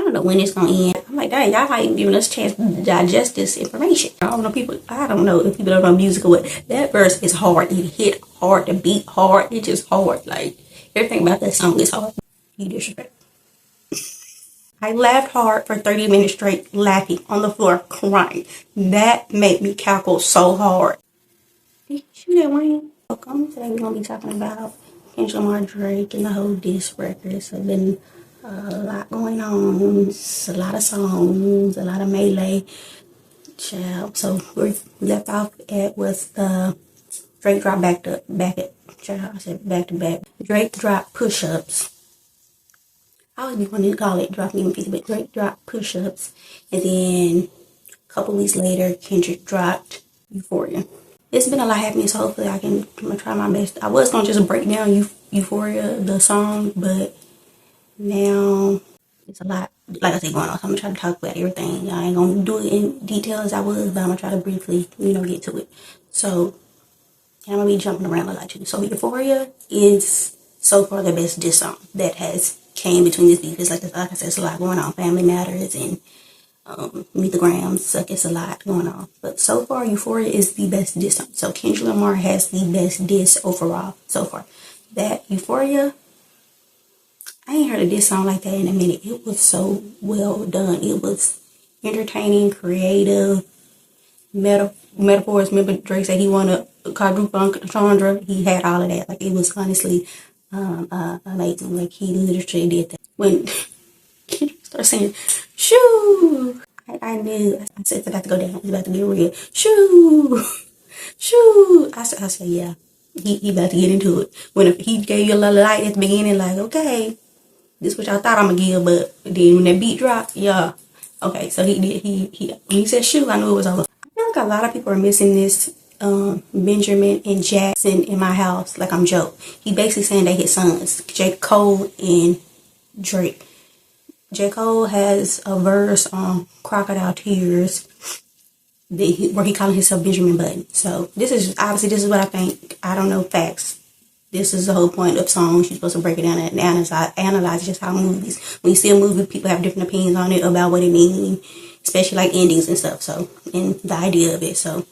don't know when it's gonna end. I'm like, dang, y'all not even giving us a chance to digest this information. I don't know if people don't know music or what. That verse is hard. It hit hard, the beat hard. It's just hard. Like, everything about that song is hard. You disrespect. I laughed hard for 30 minutes straight, laughing on the floor, crying. That made me cackle so hard. Did you see that, Wayne? Welcome. Today we're gonna be talking about Kendrick Lamar, Drake, and the whole diss record. So been a lot going on. It's a lot of songs, a lot of melee. Child. So we left off at was Drake dropped back to back. Drake dropped push-ups. I always be wanting to call it dropping even 50, but Drake dropped push-ups, and then a couple weeks later, Kendrick dropped Euphoria. It's been a lot happening, so hopefully I'm gonna try my best. I was gonna just break down Euphoria, the song, but now it's a lot, like I said, going on. So I'm gonna try to talk about everything. I ain't gonna do it in detail as I was, but I'm gonna try to briefly, get to it. So I'm gonna be jumping around a lot too. So Euphoria is so far the best diss song that has came between this beef. It's like I said, it's a lot going on. Family Matters and Meet the Grams. Like, it's a lot going on. But so far, Euphoria is the best diss song. So Kendrick Lamar has the best diss overall so far. That Euphoria, I ain't heard a diss song like that in a minute. It was so well done. It was entertaining, creative, metaphors. Remember Drake said he wanted a quadruple entendre. He had all of that. Like, it was honestly amazing. Like, he literally did that. When Kendrick started saying, shoo, I knew. I said it's about to go down. It's about to get real. Shoo, shoo. I said, yeah, he about to get into it. When he gave you a little light at the beginning, like, okay, this is what y'all thought I'm gonna give, but then when that beat dropped, yeah, okay. So he when he said shoo, I knew it was over. I feel like a lot of people are missing this Benjamin and Jackson in my house. Like, I'm Joe. He basically saying they his sons, J. Cole and Drake. J. Cole has a verse on Crocodile Tears where he calling himself Benjamin Button. So this is what I think. I don't know facts. This is the whole point of songs. You're supposed to break it down and analyze just how movies. When you see a movie, people have different opinions on it about what it means, especially like endings and stuff. So, and the idea of it. So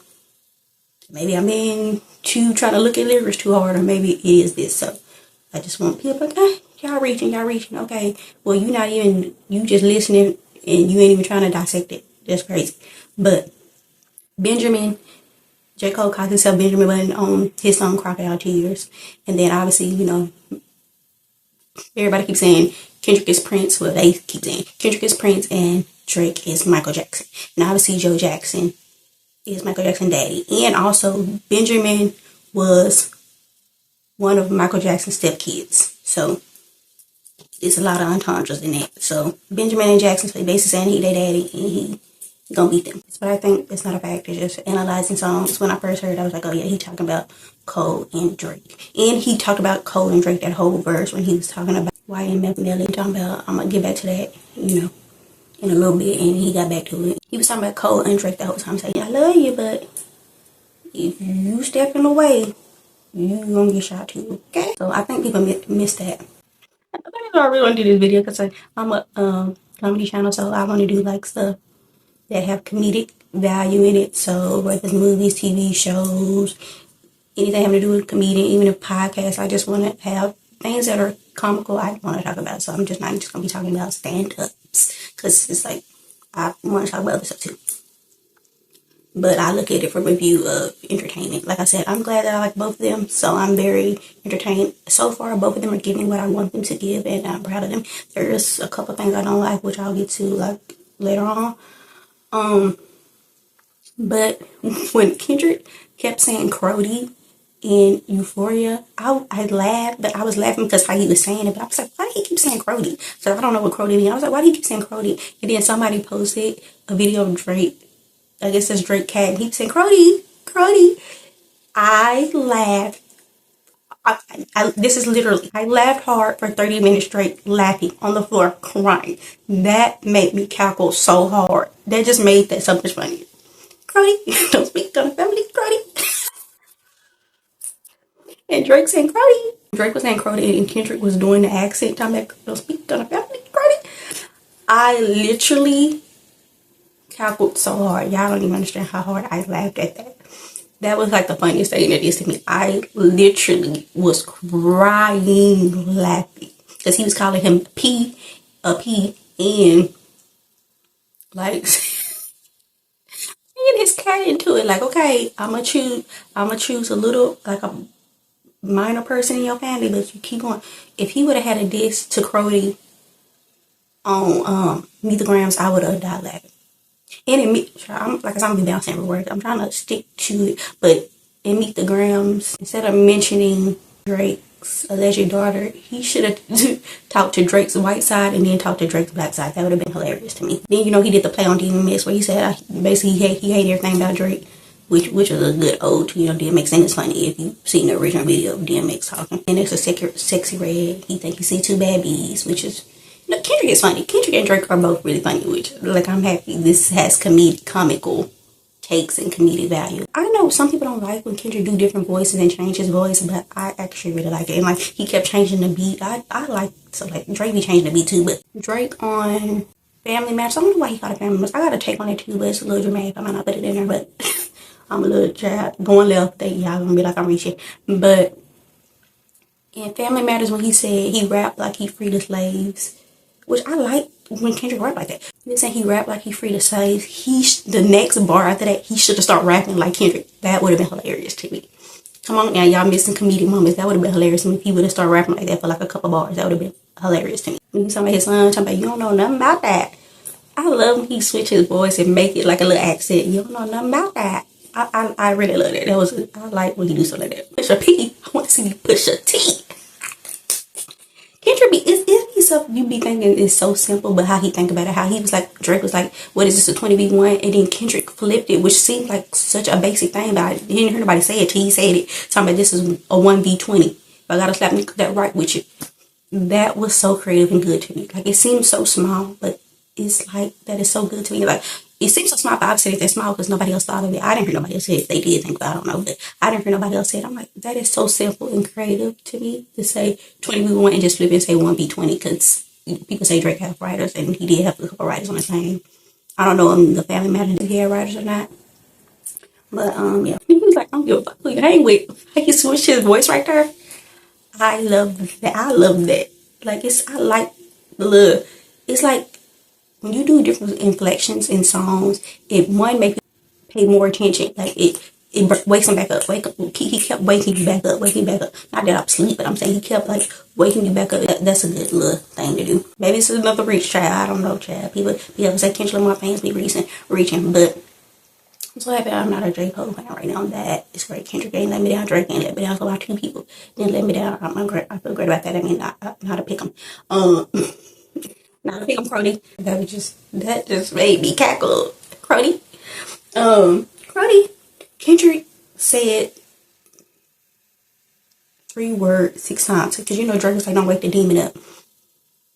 maybe I'm being trying to look at lyrics too hard, or maybe it is this. So I just want people like, y'all reaching. Okay, well, you just listening and you ain't even trying to dissect it. That's crazy. But Benjamin, J. Cole calls himself Benjamin Button on his song Crocodile Tears. And then obviously, everybody keeps saying Kendrick is Prince. Well, they keep saying Kendrick is Prince and Drake is Michael Jackson. And obviously Joe Jackson is Michael Jackson's daddy. And also Benjamin was one of Michael Jackson's stepkids. So it's a lot of entendres in that. So Benjamin and Jackson, so they basically saying he their daddy and he gonna beat them. But I think it's not a fact. It's just analyzing songs. When I first heard it, I was like, oh yeah, he talking about Cole and Drake. And he talked about Cole and Drake that whole verse when he was talking about YN Melly. Talking about, I'm gonna get back to that, in a little bit, and he got back to it. He was talking about Cole and Drake the whole time, saying, I love you, but if you step in the way, you gonna get shot too, okay? So I think people miss that. I really want to do this video because I'm a comedy channel, so I want to do like stuff that have comedic value in it. So whether it's movies, TV shows, anything having to do with comedian, even a podcast, I just want to have things that are comical I want to talk about. So I'm just not just going to be talking about stand-ups because it's like I want to talk about other stuff too. But I look at it from a view of entertainment. Like I said, I'm glad that I like both of them. So I'm very entertained. So far, both of them are giving what I want them to give, and I'm proud of them. There's a couple things I don't like, which I'll get to like later on. But when Kendrick kept saying CRODIE in Euphoria, I laughed, but I was laughing because how he was saying it. But I was like, why did he keep saying CRODIE? So I don't know what CRODIE means. I was like, why do he keep saying CRODIE? And then somebody posted a video of Drake. I guess it's Drake Cat, and he was saying CRODIE. I laughed. This is literally, I laughed hard for 30 minutes straight, laughing on the floor, crying. That made me cackle so hard. That just made that so much funny. CRODIE, don't speak on the family, CRODIE. And Drake saying CRODIE. Drake was saying CRODIE, and Kendrick was doing the accent, talking about don't speak on the family, CRODIE. I literally cackled so hard. Y'all don't even understand how hard I laughed at that. That was like the funniest thing that is to me. I literally was crying laughing because he was calling him P, and like and his cat into it. Like, okay, I'm gonna choose a little like a minor person in your family, but you keep going. If he would have had a diss to CRODIE on Meet the Grams, I would have died laughing. And in Meet, I'm gonna be bouncing every word. I'm trying to stick to it, but in Meet the Grams, instead of mentioning Drake's alleged daughter, he should have talked to Drake's white side and then talked to Drake's black side. That would have been hilarious to me. Then he did the play on DMX where he said basically he hated everything about Drake. Which was a good ode to, DMX, and it's funny if you've seen the original video of DMX talking. And it's a sexy red. He think he see two bad bees, which is, Kendrick is funny. Kendrick and Drake are both really funny, which, like, I'm happy this has comical takes and comedic value. I know some people don't like when Kendrick do different voices and change his voice, but I actually really like it. And, like, he kept changing the beat. I like, so, like, Drake be changing the beat, too, but Drake on Family Matters, I don't know why he called it Family Matters. I got a take on it, too, but it's a little dramatic. I might not put it in there, but I'm a little child going left. Y'all gonna be like I'm reaching. But in Family Matters, when he said he rapped like he freed the slaves, which I like when Kendrick rap like that. He saying he rapped like he freed the slaves. The next bar after that, he should have started rapping like Kendrick. That would have been hilarious to me. Come on now, y'all missing comedic moments. That would have been hilarious to me if he would have started rapping like that for like a couple bars. That would have been hilarious to me. When he's talking about his son, talking about you don't know nothing about that. I love when he switch his voice and make it like a little accent. You don't know nothing about that. I really love that. I like when he do something like that. Push a P. I want to see you push a T. Kendrick be stuff you be thinking is so simple, but how he think about it, how he was like, Drake was like, what is this, a 20v1? And then Kendrick flipped it, which seemed like such a basic thing, but I didn't hear nobody say it till he said it. Talking about this is a 1v20. But I gotta slap that right with you. That was so creative and good to me. Like, it seems so small, but it's like, that is so good to me. Like, it seems so small, but I've said it that small because nobody else thought of it. I didn't hear nobody else say it. If they did think about it, I don't know, but I didn't hear nobody else say it. I'm like, that is so simple and creative to me to say 20v1 and just flip it and say 1v20 because people say Drake have writers and he did have a couple writers on his name. I don't know if the Family Matters if he had writers or not. But, yeah. He was like, I don't give a fuck who you hang with. He switched his voice right there. I love that. Like, it's like, when you do different inflections in songs, it makes you pay more attention. Like it wakes him back up. He kept waking you back up. Not that I'm asleep, but I'm saying he kept like waking you back up. That's a good little thing to do. Maybe it's another reach, child. I don't know, child. People say Kendrick Lamar fans be reaching, but I'm so happy I'm not a Drake fan right now. That is great. Kendrick ain't let me down. Drake ain't let me down. So a lot of people didn't let me down. I feel great about that. I mean, not how to pick them. Not a pick on CRODIE. That just made me cackle. CRODIE. CRODIE. Kendrick said 3 words 6 times. Because Drake was like, don't wake the demon up.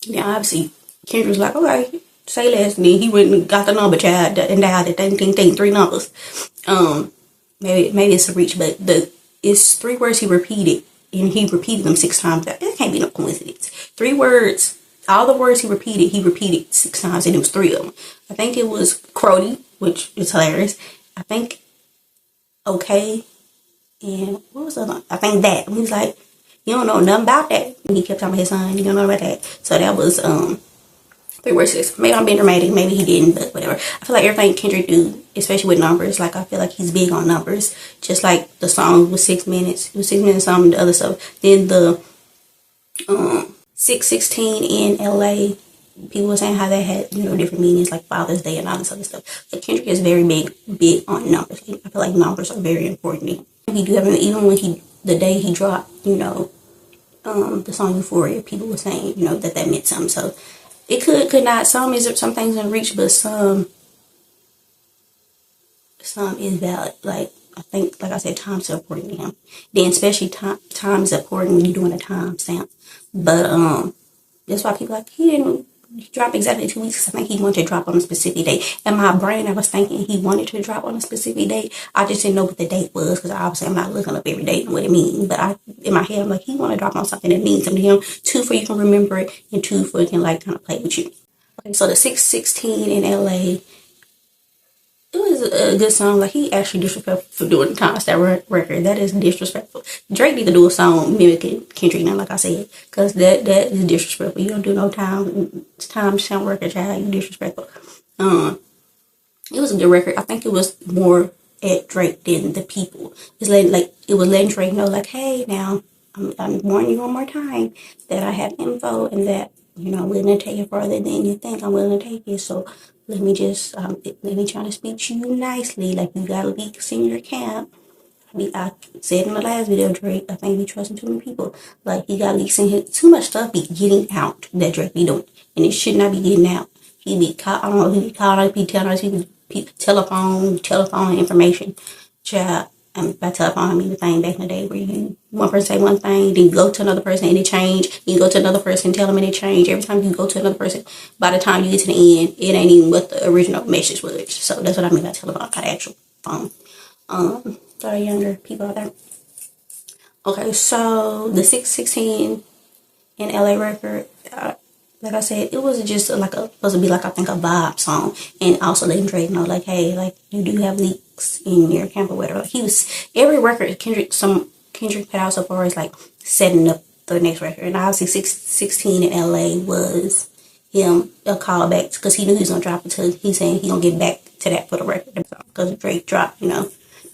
Then obviously Kendrick was like, okay, say less. And then he went and got the number, child, and dialed it. Ding, 3 numbers. Maybe it's a reach, but it's 3 words he repeated. And he repeated them 6 times. That can't be no coincidence. 3 words. All the words he repeated 6 times, and it was 3 of them. I think it was CRODIE, which is hilarious. I think okay, and what was the other one? I think that. And he was like, you don't know nothing about that. And he kept talking about his son, you don't know about that. So that was 3 words 6. Maybe I'm being dramatic, maybe he didn't, but whatever. I feel like everything Kendrick do, especially with numbers, like I feel like he's big on numbers. Just like the song was 6 minutes. It was 6 minutes on the other stuff. Then the 616 in LA, people were saying how that had, different meanings like Father's Day and all this other stuff. But Kendrick is very big on numbers. I feel like numbers are very important to him. He do have, even when the day he dropped, the song Euphoria, people were saying, that meant something. So it could not, some things in reach, but some is valid. Like, I think, like I said, time's so important to him. Then especially time is important when you're doing a time stamp. But that's why people like, he didn't drop exactly 2 weeks because I think he wanted to drop on a specific date. In my brain, I was thinking he wanted to drop on a specific date. I just didn't know what the date was because obviously I'm not looking up every date and what it means. But in my head, I'm like, he want to drop on something that means something to him. 2, for you can remember it, and 2, for it can like kind of play with you. Okay, so the 616 in LA, it was a good song. Like, he actually disrespectful for doing the Times that record. That is disrespectful. Drake need to do a song mimicking Kendrick now, like I said, because that is disrespectful. You don't do no time sound record, child. You disrespectful. It was a good record. I think it was more at Drake than the people. It's it was letting Drake know, like, hey, now I'm warning you one more time that I have info and that I'm willing to take it further than you think I'm willing to take it. So let me try to speak to you nicely. Like, you got leaks in your camp. I said in the last video, Drake, I think we trusting too many people. Like, he got leaks in his, too much stuff be getting out that Drake be doing, and it should not be getting out. He be caught. I don't know. He be calling other people, telling other people, telephone information. Child, by telephone, I mean the thing back in the day where one person say one thing, then you go to another person and it change. You go to another person, tell them and it change. Every time you go to another person, by the time you get to the end, it ain't even what the original message was. So that's what I mean by telephone, not the actual phone. Sorry, younger people out there. Okay, so the 616 in LA record, like I said, it was just supposed to be like, I think, a vibe song, and also letting Drake know, like, hey, like, you do have leaks in your camp or whatever. Like, every record Kendrick put out so far is like setting up the next record, and obviously 616 in LA was him a callback because he knew he was gonna drop it. Till he's saying he gonna get back to that for the record because Drake dropped,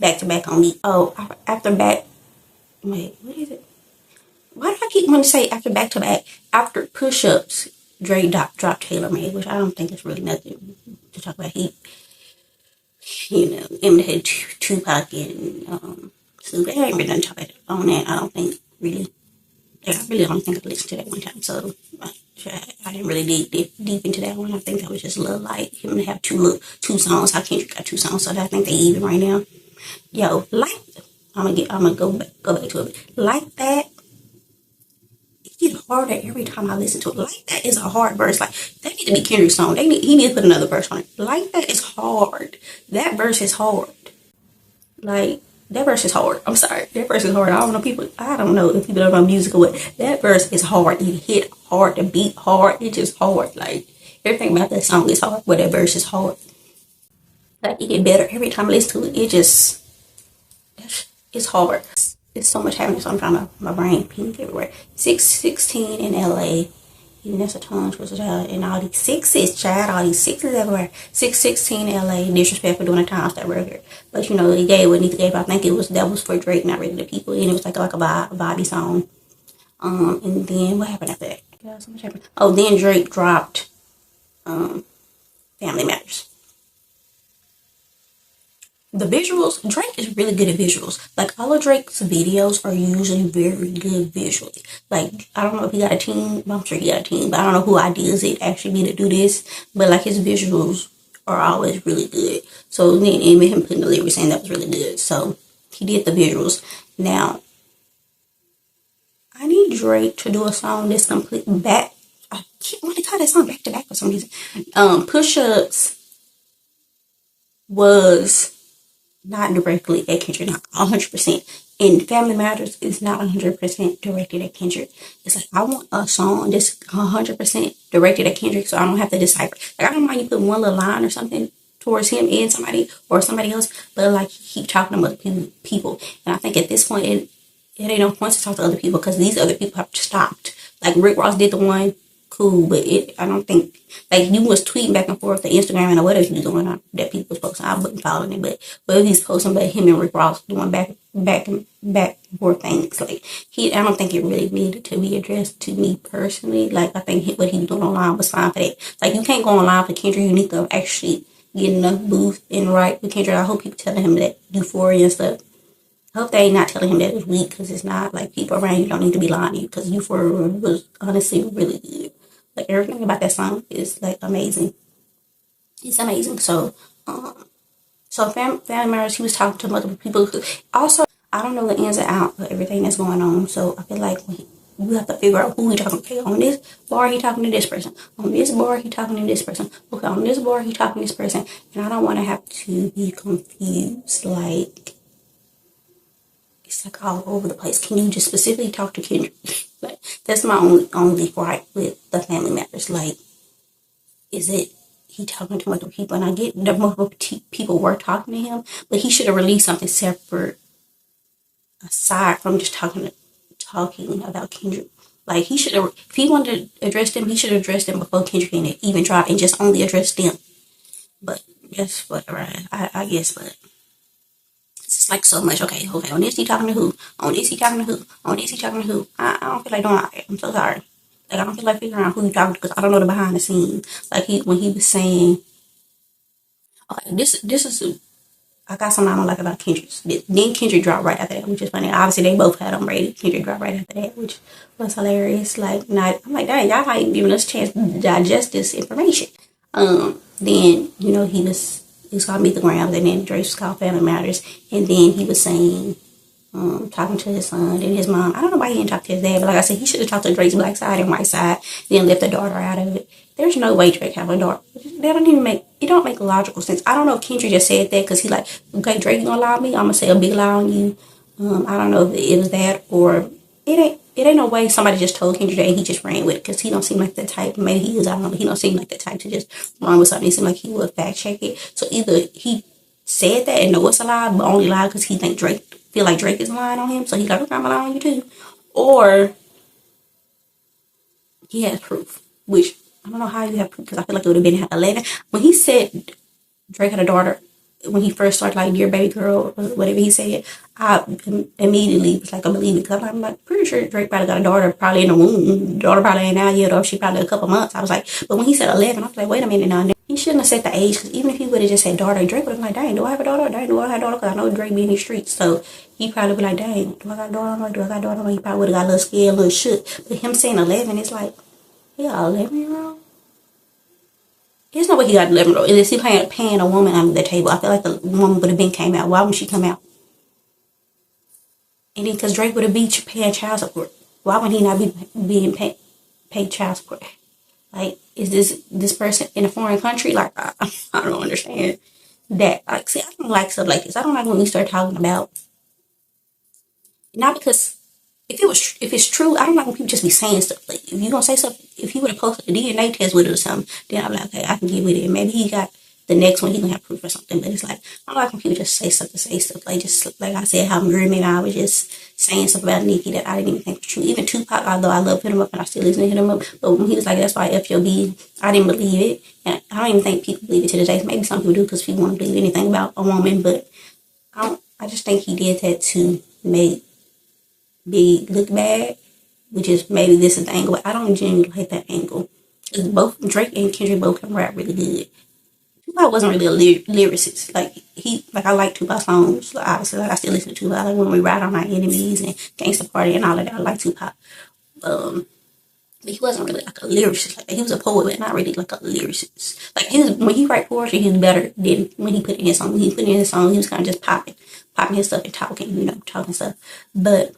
back to back on me. Oh, after back. Wait, what is it? Why do I keep wanting to say after back to back? After push ups, Drake dropped Taylor Made, which I don't think is really nothing to talk about. He, imitated Tupac and Snoop. There ain't really nothing to talk about on that. I don't think really. I really don't think I listened to that one time. So I didn't really dig deep into that one. I think that was just a little light. Him to have two songs. How Kendrick got two songs, so I think they even right now. Yo, I'm gonna go back to it. Like that, it gets harder every time I listen to it. Like that is a hard verse. Like, that need to be Kendrick's song. He need to put another verse on it. Like that is hard. That verse is hard. Like, that verse is hard. I'm sorry. That verse is hard. I don't know if people don't know music or what. That verse is hard. It hit hard. The beat hard. It's just hard. Like, everything about that song is hard, but that verse is hard. Like, it get better every time I listen to it. It's hard. It's so much happening sometimes. My brain pink everywhere. 616 in LA. Even that's a tongue twister, child. And all these sixes, child. All these sixes everywhere. 616 LA. Disrespect for doing a time that record. But he gave what Nita gave. I think that was for Drake, not really the people. And it was like a vibey song. And then what happened after that? Yeah, so much happened. Oh, then Drake dropped Family Matters. The visuals, Drake is really good at visuals. Like, all of Drake's videos are usually very good visually. Like, I don't know if he got a team. I'm sure he got a team, but I don't know who ideas it actually be to do this. But, like, his visuals are always really good. So, then him putting the lyrics in, that was really good. So, he did the visuals. Now, I need Drake to do a song that's complete back. I can't want to call that song back to back for some reason. Push Ups was not directly at Kendrick, not 100%. And Family Matters is not 100% directed at Kendrick. It's like, I want a song that's 100% directed at Kendrick so I don't have to decipher. Like, I don't mind you put one little line or something towards him and somebody or somebody else, but like, keep talking to other people. And I think at this point, it ain't no point to talk to other people because these other people have stopped. Like, Rick Ross did the one, cool, but I don't think, like, you was tweeting back and forth to Instagram and whatever you was doing that people was posting. I wasn't following it, but whatever he's posting, but him and Rick Ross doing back and forth things. Like, I don't think it really needed to be addressed to me personally. Like, I think what he was doing online was fine for that. Like, you can't go online for Kendrick. You need to actually get enough booth and write with Kendrick. I hope people telling him that Euphoria and stuff. I hope they ain't not telling him that it's weak because it's not. Like, people around you don't need to be lying to you because Euphoria was honestly really good. Like, everything about that song is, like, amazing. It's amazing. So, Family Matters, he was talking to multiple people. Also, I don't know the ins and outs of everything that's going on. So, I feel like you have to figure out who he talking to. Okay, on this bar, he talking to this person. On this bar, he talking to this person. Okay, on this bar, he talking to this person. And I don't want to have to be confused. Like, it's like all over the place. Can you just specifically talk to Kendrick? Like, that's my only gripe with the Family Matters. Like, is it he talking to multiple people? And I get that multiple people were talking to him, but he should have released something separate aside from just talking about Kendrick. Like, he should have, if he wanted to address them, he should have addressed them before Kendrick even dropped and just only addressed them. But that's whatever, I guess, but it's like so much. Okay, on this he talking to who? On this he talking to who? On this he talking to who? I don't feel like doing all that. I'm so sorry. Like, I don't feel like figuring out who he talking to because I don't know the behind the scenes. Like, when he was saying, okay, this is I got something I don't like about Kendrick. Then Kendrick dropped right after that, which is funny. Obviously, they both had them rated. Kendrick dropped right after that, which was hilarious. Like, I'm like, dang, y'all not even giving us a chance to digest this information. Then, he was called Meet the Grams, and then Drake was called Family Matters, and then he was saying, talking to his son and his mom. I don't know why he didn't talk to his dad, but like I said, he should have talked to Drake's black side and white side, then left the daughter out of it. There's no way Drake have a daughter. It don't make logical sense. I don't know if Kendrick just said that because he like, okay, Drake, you gonna lie on me? I'm gonna say a big lie on you. I don't know if it was that or it ain't no way somebody just told Kendrick that and he just ran with it because he don't seem like the type. Maybe he is, I don't know, but he don't seem like the type to just run with something. He seems like he would fact check it. So either he said that and know it's a lie, but only lied because he think Drake feel like Drake is lying on him, so he like, okay, I'm gonna lie on you too. Or he has proof, which I don't know how you have proof because I feel like it would have been at 11. When he said Drake had a daughter, when he first started like dear baby girl, whatever he said, I immediately was like, I believe it because I'm like pretty sure Drake probably got a daughter probably in the womb. The daughter probably ain't out yet, or she probably a couple months. I was like, but when he said 11, I was like, wait a minute now. He shouldn't have said the age because even if he would have just said daughter, Drake would have been like, dang, do I have a daughter? Dang, do I have a daughter? Because I know Drake be in the streets, so he probably be like, dang, do I got a daughter? Do I got a daughter? He probably would have got a little scared, a little shook. But him saying 11, it's like, he got 11-year-old. There's no way he got 11-year-old. Unless he paying a woman under the table. I feel like the woman would have been came out. Why wouldn't she come out? And then because Drake would have been paying child support. Why would he not be being paid child support? Like, is this person in a foreign country? Like, I don't understand that. Like, see, I don't like stuff like this. I don't like when we start talking about, not because if it's true, I don't like when people just be saying stuff. Like, if you gonna say stuff, if he would have posted a DNA test with it or something, then I'm like, okay, I can get with it. Maybe he got the next one, he gonna have proof or something. But it's like, I don't like when people just say stuff to say stuff. Like, just like I said, how Grim and I was just saying stuff about Nicki that I didn't even think was true. Even Tupac, although I love him up and I still listen to him up, but when he was like, that's why FJB, I didn't believe it. And I don't even think people believe it to this day. Maybe some people do because people want to believe anything about a woman, but I just think he did that to make Big look bad, which is maybe this is the angle, but I don't genuinely like that angle. Because both Drake and Kendrick both can rap really good. Tupac wasn't really a lyricist. I like Tupac songs. Obviously, like I still listen to Tupac. I like When We Ride on Our Enemies and Gangsta Party and all of that. I like Tupac. But he wasn't really like a lyricist. Like, he was a poet, but not really like a lyricist. Like, when he write poetry, he was better than when he put in his song. When he put in his song, he was kind of just popping his stuff and talking stuff. But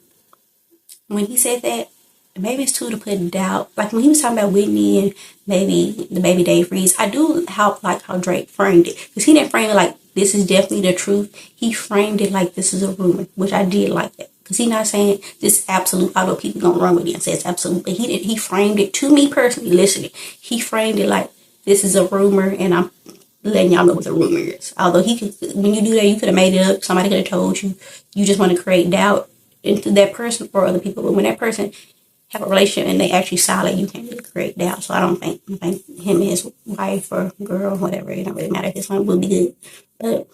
when he said that, maybe it's too to put doubt. Like when he was talking about Whitney and maybe the baby Dave Reeves, I do like how Drake framed it. Because he didn't frame it like this is definitely the truth. He framed it like this is a rumor, which I did like that. Because he's not saying this is absolute, although people gonna run with it and say it's absolute. But he framed it, to me personally, listening, he framed it like this is a rumor and I'm letting y'all know what the rumor is. Although when you do that, you could have made it up. Somebody could have told you. You just want to create doubt into that person or other people. But when that person have a relationship and they actually solid, you can't really create doubt. So I don't think him and his wife or girl, whatever, it don't really matter if his one will be good. But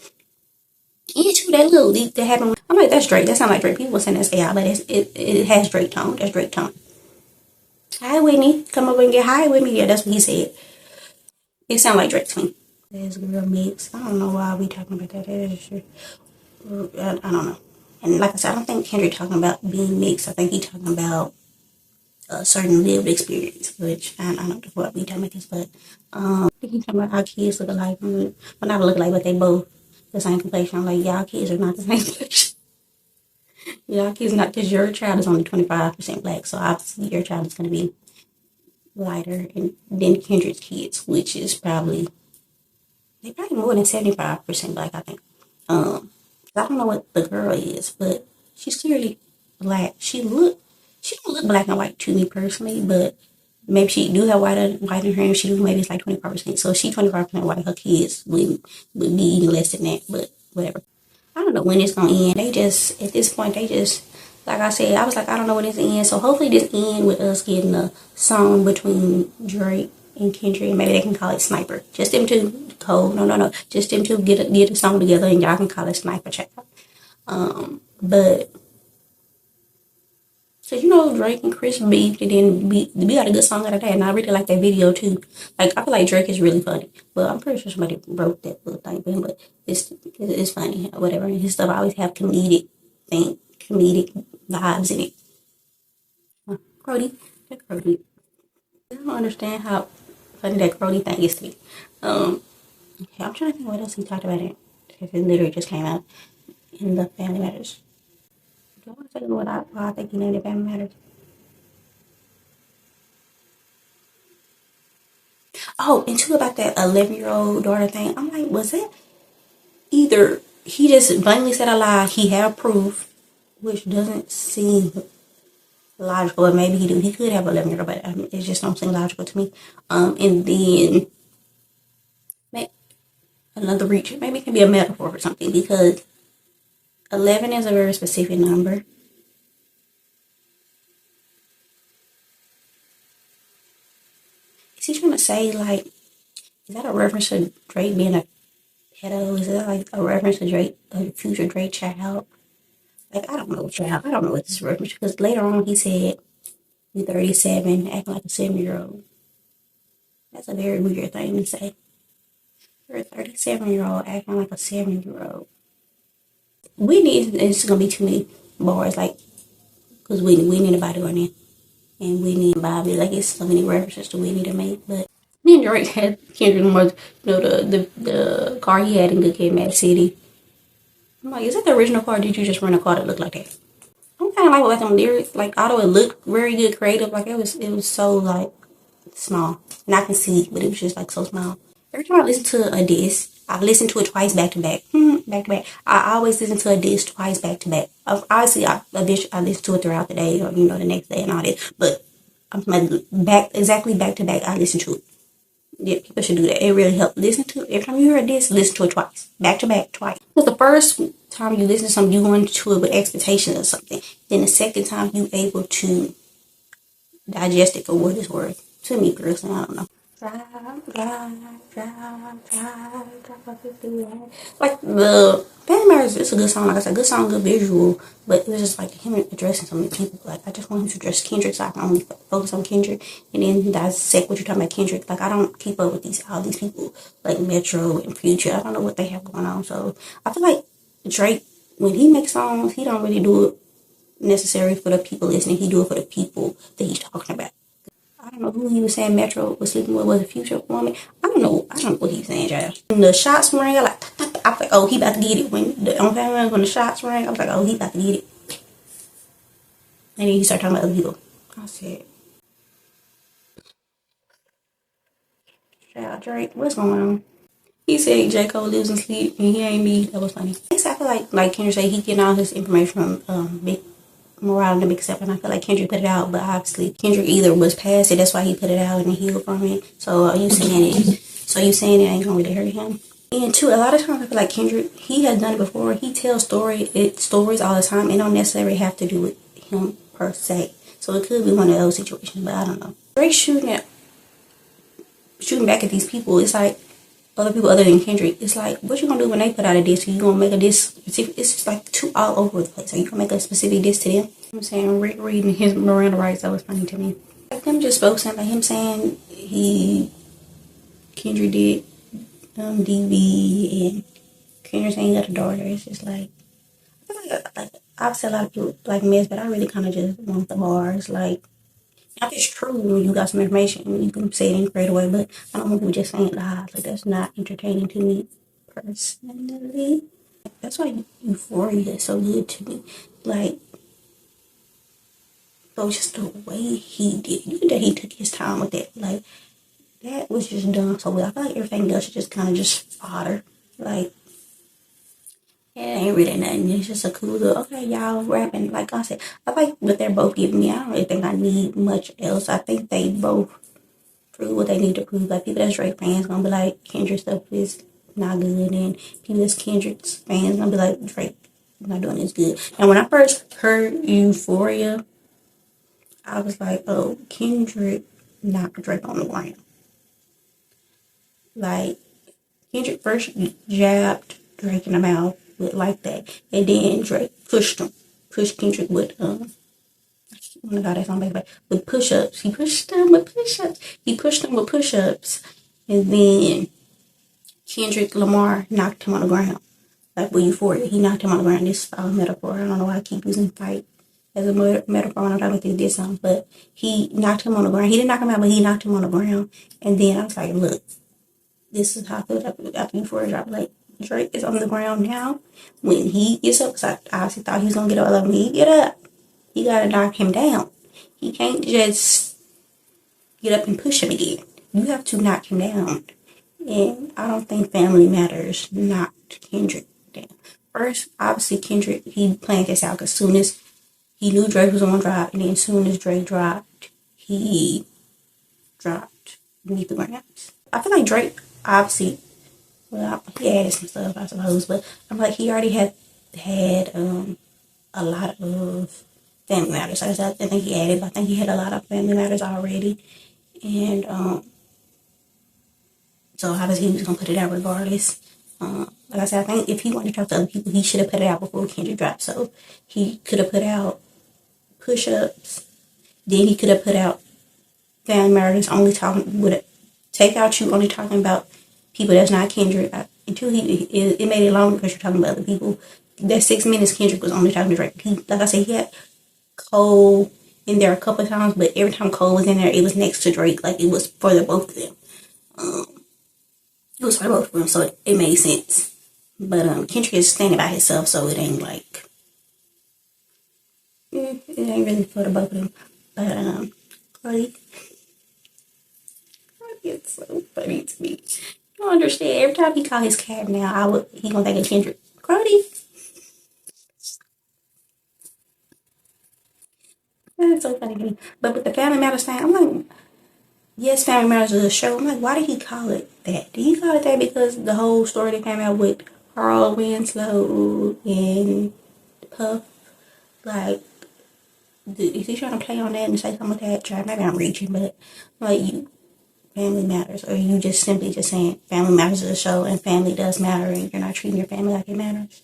yeah, too, that little leak that happened. I'm like, that's Drake. That sounds like Drake. People saying that's AI, but it has Drake tone. That's Drake tone. Hi, Whitney. Come over and get high with me. Yeah, that's what he said. It sounds like Drake to me. There's a girl mix. I don't know why we talking about that. That is true. I don't know. And like I said, I don't think Kendrick talking about being mixed. I think he talking about a certain lived experience, which I don't know what we talking about this, but I think he talking about how kids look alike. Well, not look alike, but they both the same complexion. I'm like, y'all kids are not the same complexion. Y'all kids not, because your child is only 25% black, so obviously your child is going to be lighter. And then Kendrick's kids, which is probably more than 75% black, I think. I don't know what the girl is, but she's clearly black. She don't look black and white to me personally, but maybe she do have white in her hair. She do, maybe it's like 25%. So if she 25% white, her kids would be eating less than that. But whatever. I don't know when it's gonna end. They just, at this point, they just, like I said, I was like, I don't know when it's gonna end. So hopefully this end with us getting a song between Drake and Kendrick, and maybe they can call it Sniper. Just them two. Cole, no. Just them two get a song together, and y'all can call it Sniper Chat. But so Drake and Chris beefed, and then we got a good song out of that, and I really like that video too. Like I feel like Drake is really funny, but I'm pretty sure somebody wrote that little thing for him. But it's funny, whatever. And his stuff always have comedic vibes in it. CRODIE, that CRODIE. I don't understand how funny that CRODIE thing is to me. Okay, I'm trying to think what else he talked about it. It literally just came out in the Family Matters. Do I want to tell you why I think he named it Family Matters? Oh, and two about that 11-year-old daughter thing. I'm like, was it either he just blatantly said a lie, he had proof, which doesn't seem logical, or maybe he do. He could have 11-year-old, but it just don't seem logical to me. And then another reach, maybe it can be a metaphor or something, because 11 is a very specific number. Is he trying to say, like, is that a reference to Drake being a pedo? Is that like a reference to Drake, a future Drake child? Like, I don't know, child. I don't know what this is reference, because later on he said, you're 37, acting like a 7-year-old. That's a very weird thing to say. You're a 37-year-old acting like a 7-year-old. Whitney is going to be too many bars, like, because Whitney and the body on there. And Whitney and Bobby, like, it's so many references to Whitney to make. But then Drake had Kendrick Lamar, the car he had in Good Kid, Mad City. I'm like, is that the original car, or did you just rent a car that looked like that? I'm kind of like with them lyrics, like, although it looked very good, creative, like, it was so, like, small. And I can see, but it was just, like, so small. Every time I listen to a diss, I listen to it twice back to back. Back to back. I always listen to a diss twice back to back. Obviously, I listen to it throughout the day, or, the next day and all that. But I'm exactly back to back, I listen to it. Yeah, people should do that. It really helps. Listen to it. Every time you hear a diss, listen to it twice. Back to back, twice. Because the first time you listen to something, you go into it with expectations or something. Then the second time, you able to digest it for what it's worth. To me personally, I don't know. Like the Family Matters, it's a good song. Like I said, good song, good visual. But it was just like him addressing so many people. Like I just want him to address Kendrick, so I can only focus on Kendrick, and then dissect what you're talking about Kendrick. Like I don't keep up with all these people like Metro and Future. I don't know what they have going on. So I feel like Drake, when he makes songs, he don't really do it necessary for the people listening. He do it for the people that he's talking about. I don't know who he was saying Metro was sleeping with, was a Future woman. I don't know what he was saying, child. When the shots rang, I was like, oh, he about to get it. When the shots rang, I was like, oh, he about to get it. And then he started talking about other people. I said, child, Drake, what's going on? He said J. Cole lives in sleep and he ain't me. That was funny. I feel like Kendrick said, he getting all his information from Big Morale and the Big Step, and I feel like Kendrick put it out, but obviously Kendrick either was past it, that's why he put it out and healed from it. So are you saying it? So you saying it ain't gonna really hurt him? And two, a lot of times I feel like Kendrick, he has done it before. He tells stories all the time. It don't necessarily have to do with him per se. So it could be one of those situations, but I don't know. Drake shooting back at these people. It's like other people other than Kendrick. It's like, what you gonna do when they put out a disc? Are you gonna make a disc? It's just like too all over the place. Are you gonna make a specific disc to them? I'm saying Rick reading his Miranda rights, that was funny to me. Like them just focusing like him saying Kendrick did DV, and Kendrick saying he got a daughter. It's just like, I feel like obviously a lot of people like mess, but I really kind of just want the bars. Like, if it's true when you got some information, you can say it in a great way, but I don't want people just saying lies. Like, that's not entertaining to me personally. That's why Euphoria is so good to me. Like, so just the way he did, even that he took his time with it, like, that was just done so well. I feel like everything else is just kind of just fodder. Like, It ain't really nothing. It's just a cool little, okay, y'all rapping. Like I said, I like what they're both giving me. I don't really think I need much else. I think they both prove what they need to prove. Like, people that's Drake fans gonna be like, Kendrick stuff is not good. And people that's Kendrick's fans gonna be like, Drake not doing as good. And when I first heard Euphoria, I was like, oh, Kendrick knocked Drake on the ground. Like, Kendrick first jabbed Drake in the mouth with like that, and then Drake pushed Kendrick with oh my god, that's on back with push-ups. He pushed him with push-ups. He pushed him with push-ups, and then Kendrick Lamar knocked him on the ground. Like with Euphoria, he knocked him on the ground. This is a metaphor. I don't know why I keep using fight as a metaphor when I'm talking about this song, but he knocked him on the ground. He didn't knock him out, but he knocked him on the ground. And then I was like, look, this is how I feel after Euphoria dropped. Like, Drake is on the ground now. When he gets up, because I obviously thought he was going to get up. When he get up, you got to knock him down. He can't just get up and push him again. You have to knock him down. And I don't think Family Matters knocked Kendrick down. First, obviously, Kendrick, he planned this out because soon as he knew Drake was on drop, and then as soon as Drake dropped, he dropped Beneath the Grounds. I feel like Drake, obviously, well, he added some stuff, I suppose, but I'm like, he already had a lot of Family Matters. I think he added, but I think he had a lot of Family Matters already. And so obviously he was gonna put it out regardless. Like I said, I think if he wanted to talk to other people, he should have put it out before Kendrick dropped. So he could have put out push-ups. Then he could have put out Family Matters, only talking with it. Take out you only talking about people that's not Kendrick. Until it made it longer because you're talking about other people. That 6 minutes Kendrick was only talking to Drake. Like I said, he had Cole in there a couple of times, but every time Cole was in there, it was next to Drake. Like, it was for the both of them. It was for both of them, so it made sense. But Kendrick is standing by himself, so it ain't like it ain't really for the both of them. But CRODIE is so funny to me. You don't understand. Every time he call his cab now, he gonna think of Kendrick. CRODIE. That's so funny to me. But with the Family Matters thing, I'm like, yes, Family Matters is a show. I'm like, why did he call it that? Did he call it that because the whole story that came out with Carl Winslow and Puff? Like, is he trying to play on that and say something with that? Maybe I'm reaching, but like, you, Family Matters, or you just simply just saying Family Matters is a show and family does matter and you're not treating your family like it matters?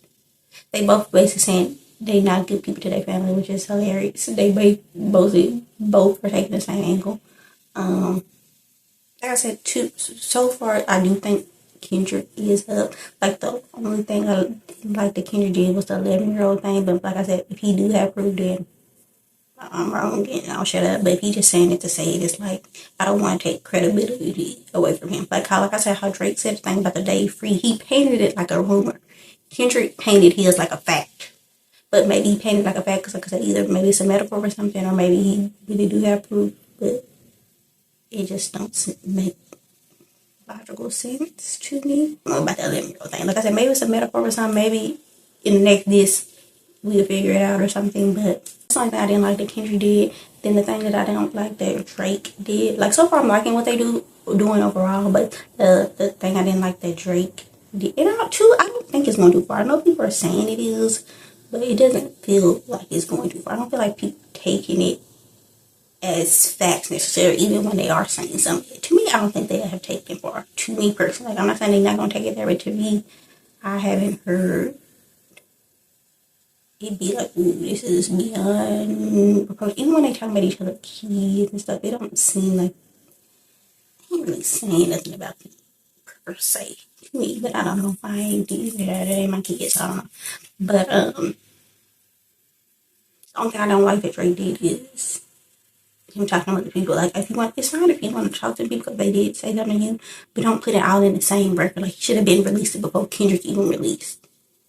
They both basically saying they not good people to their family, which is hilarious. They both are taking the same angle. Like I said, so far, I do think Kendrick is up. Like, the only thing I like that Kendrick did was the 11-year-old thing. But like I said, if he do have proof, then I'm wrong and I'll shut up. But if he just saying it to say it, it's like, I don't want to take credibility away from him. Like I said, how Drake said the thing about the day free, he painted it like a rumor. Kendrick painted his like a fact. But maybe he painted like a fact because, like I said, either maybe it's a metaphor or something, or maybe he really do have proof. But it just don't make logical sense to me. I don't know about that 11-year-old thing. Like I said, maybe it's a metaphor or something. Maybe in the next disc we'll figure it out or something. But that's the only thing I didn't like that Kendrick did. Then the thing that I didn't like that Drake did. Like, so far I'm liking what they doing overall. But the thing I didn't like that Drake did. And I don't think it's going too far. I know people are saying it is, but it doesn't feel like it's going too far. I don't feel like people taking it as facts necessarily, even when they are saying something. To me, I don't think they have taken it far. To me personally, like, I'm not saying they're not going to take it there, but to me, I haven't heard it be like, ooh, this is beyond approach. Even when they talk about each other kids and stuff, they don't seem like, they ain't really saying nothing about them per se to me. But I don't know if I ain't doing that. They ain't my kids, so I don't know. But the only thing I don't like that Drake did is him talking with the people. Like, if you want, it's fine if you want to talk to the people because they did say something to you, but don't put it all in the same record. Like, he should have been released before Kendrick even released.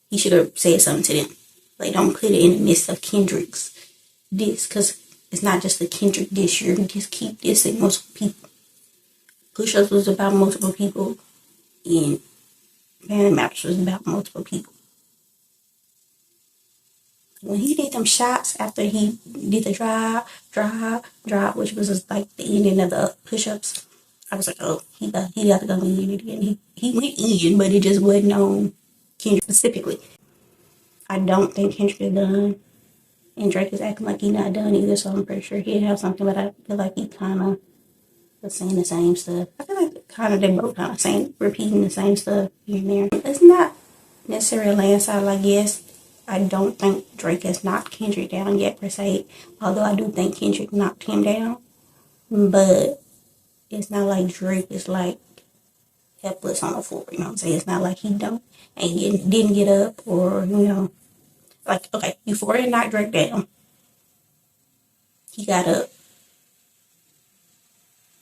He should have said something to them. Like, don't put it in the midst of Kendrick's diss, because it's not just the Kendrick diss. You just keep dissing multiple people. Push-Ups was about multiple people, and Family Matters was about multiple people. When he did them shots after he did the drop, which was just like the ending of the push-ups, I was like, oh, he got to go in it again. He went in, but it just wasn't on Kendrick specifically. I don't think Kendrick is done, and Drake is acting like he's not done either. So I'm pretty sure he'll have something, but I feel like he kind of was saying the same stuff. I feel like kind of they both kind of saying repeating the same stuff here and there. It's not necessarily a landslide. Like yes, I don't think Drake has knocked Kendrick down yet per se. Although I do think Kendrick knocked him down, but it's not like Drake is like helpless on the floor. You know what I'm saying? It's not like he didn't get up or like okay, Euphoria knocked Drake down. He got up,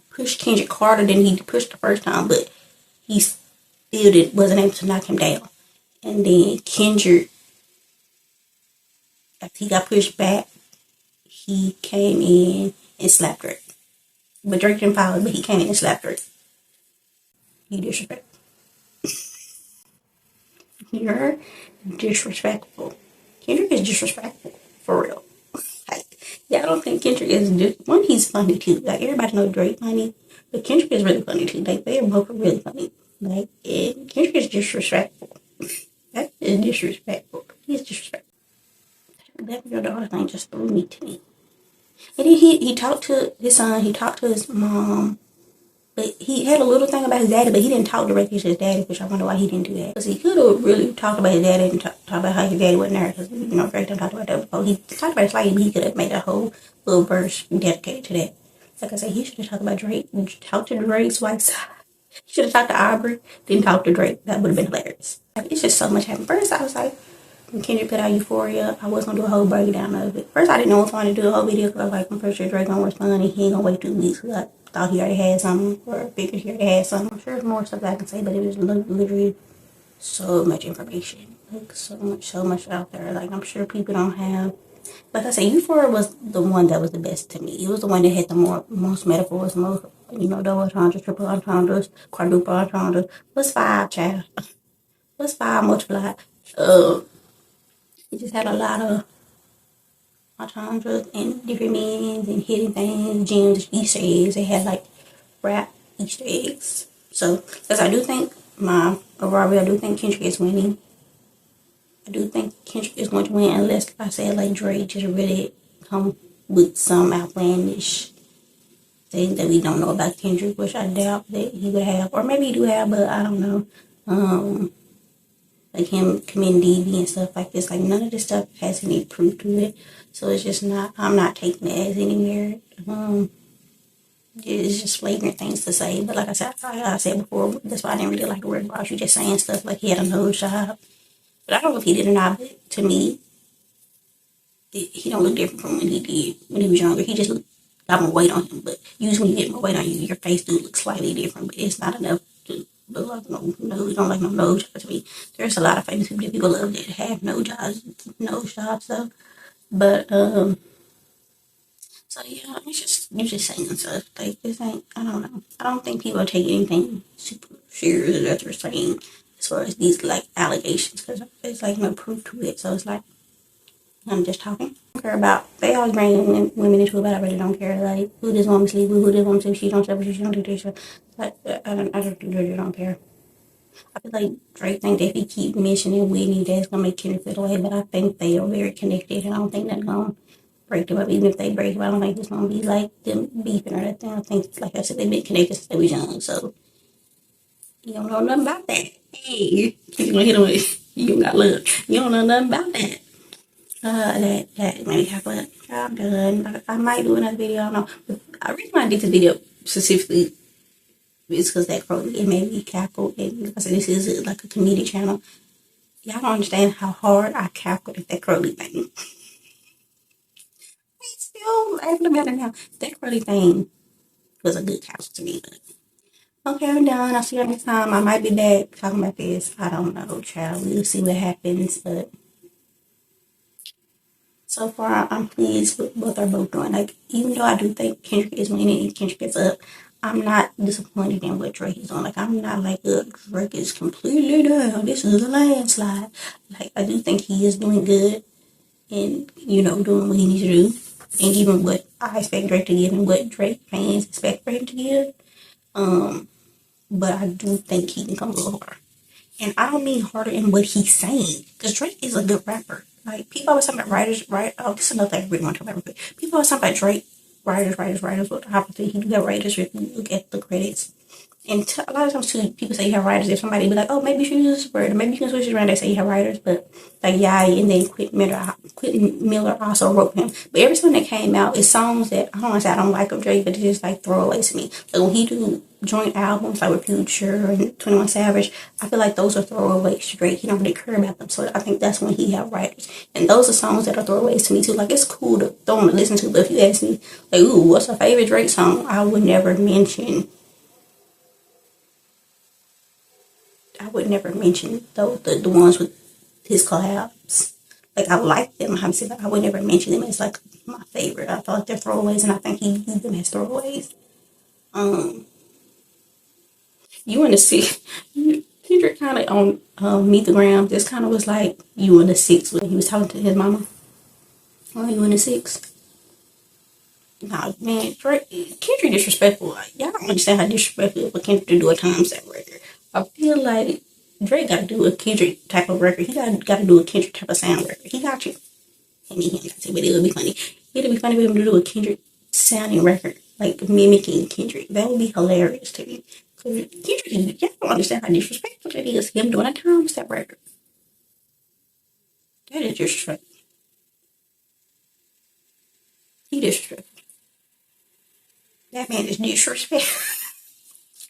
pushed Kendrick harder than he pushed the first time, but he still wasn't able to knock him down. And then Kendrick, after he got pushed back, he came in and slapped Drake. But Drake didn't follow, but he came in and slapped Drake. You disrespect. You're disrespectful. Kendrick is disrespectful. For real. Like, yeah, I don't think Kendrick is one, he's funny too. Like everybody knows Drake funny, but Kendrick is really funny too. Like they're both really funny. Like and Kendrick is disrespectful. That is disrespectful. He's disrespectful. That your daughter thing just threw me to me. And then he talked to his son, he talked to his mom, but he had a little thing about his daddy, but he didn't talk directly to his daddy, which I wonder why he didn't do that. Because he could have really talked about his daddy and talk about how his daddy wasn't there, because, Drake done talked about that before. He talked about it slightly, but he could have made a whole little verse dedicated to that. Like I said, he should have talked about Drake, talked to Drake's white side. He should have talked to Aubrey, then talked to Drake. That would have been hilarious. Like, it's just so much happening. First, I was like, when Kendrick put out Euphoria, I was going to do a whole breakdown of it. First, I didn't know if I wanted to do a whole video, because I was like, I'm pretty sure Drake going to respond, and he ain't going to wait 2 weeks, because I thought he already had something, or figured he already had something. I'm sure there's more stuff I can say, but it was literally so much information. Like, so much out there. Like, I'm sure people don't have. Like I said, Euphoria was the one that was the best to me. It was the one that had the most metaphors, most, double entendres, triple entendres, quadruple entendres. What's 5, child? What's 5 multiplied? It just had a lot of entendres and different meanings and hidden things, gems, Easter eggs. It had like rap Easter eggs. So, because I do think I do think Kendrick is winning. I do think Kendrick is going to win unless, like I said, like Drake just really come with some outlandish thing that we don't know about Kendrick, which I doubt that he would have, or maybe he do have, but I don't know. Like him committing DV and stuff like this. Like none of this stuff has any proof to it. So it's just not, I'm not taking it as any merit. It's just flagrant things to say. But like I said before, that's why I didn't really like the word about you just saying stuff like he had a nose job. But I don't know if he did or not, but to me, he don't look different from when he was younger. He just got more weight on him. But usually when you get more weight on you, your face do look slightly different. But it's not enough to look like no, you don't like no nose job to me. There's a lot of famous people that people love that have nose jobs though. But so yeah, it's just you just saying stuff like this ain't. I don't know. I don't think people are taking anything super serious that they're saying as far as these like allegations, because there's like no proof to it. So it's like I'm just talking. I don't care about. They always bring women into it, but I really don't care. Like who this woman sleep with, who this woman sleep, she don't sleep with, she don't do this. Like I just really don't care. I feel like Drake think that if he keep mentioning Whitney, that's gonna make Kendrick feel away. But I think they are very connected, and I don't think that's gonna break them up. Even if they break up, I don't think it's gonna be like them beefing or anything. I think, like I said, they've been connected since they was young. So you don't know nothing about that. Hey, you gonna hit them with you got love. You don't know nothing about that. That made me happy. I'm done. I might do another video. I don't know. But I really want to do this video specifically. It's because that CRODIE, it made me cackle. And because this is like a comedy channel. Y'all don't understand how hard I cackled at that CRODIE thing. I still laughing about it now. That CRODIE thing was a good cackle to me. But okay, I'm done. I'll see you next time. I might be back talking about this. I don't know, child. We'll see what happens. But so far, I'm pleased with what they're both doing. Like, even though I do think Kendrick is winning and Kendrick is up, I'm not disappointed in what Drake is doing. Like, I'm not like, Drake is completely down. This is a landslide. Like, I do think he is doing good. and, you know, doing what he needs to do and giving what I expect Drake to give and what Drake fans expect for him to give. But I do think he can come a little harder. And I don't mean harder in what he's saying, because Drake is a good rapper. Like, people always talk about writers, right? Oh, this is another thing I really want to talk about. People always talk about Drake, writers. But obviously, he do have writers if you look at the credits. And a lot of times, too, people say you have writers. If somebody be like, oh, maybe you should use this word, or maybe you can switch it around, they say you have writers. But, like, Yai and then Quentin Miller also wrote him. But every song that came out is songs that, I don't want to say I don't like of Drake, but it's just, like, throwaways to me. Like, when he do joint albums, like with Future and 21 Savage, I feel like those are throwaways to Drake. He don't really care about them. So I think that's when he have writers. And those are songs that are throwaways to me, too. Like, it's cool to throw them to listen to, but if you ask me, like, ooh, what's your favorite Drake song? I would never mention the ones with his collabs. Like, I like them, but I would never mention them as like my favorite. I feel like they're throwaways, and I think he used them as throwaways. You want to see Kendrick kind of on Meet the Gram just kind of was like you in the six when he was talking to his mama. Oh, you in the six? Nah, man, Kendrick disrespectful. Like, y'all don't understand how disrespectful it is for Kendrick to do a time set record. I feel like Drake got to do a Kendrick type of record. He got to do a Kendrick type of sound record. He got you. I mean, he got to, but it'll be funny. It'll be funny for him to do a Kendrick sounding record, like mimicking Kendrick. That would be hilarious to me. Because Kendrick, y'all don't understand how disrespectful it is. Him doing a time set record. That is disrespectful. He disrespectful. That man is disrespectful.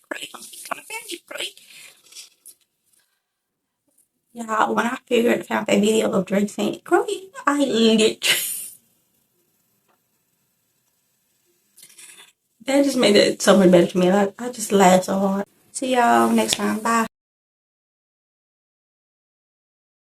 Great. I'm trying to find you, great. Yeah, when I found that video of Drake saying, "Crody," I literally, that just made it so much better to me. I just laughed so hard. See y'all next time. Bye.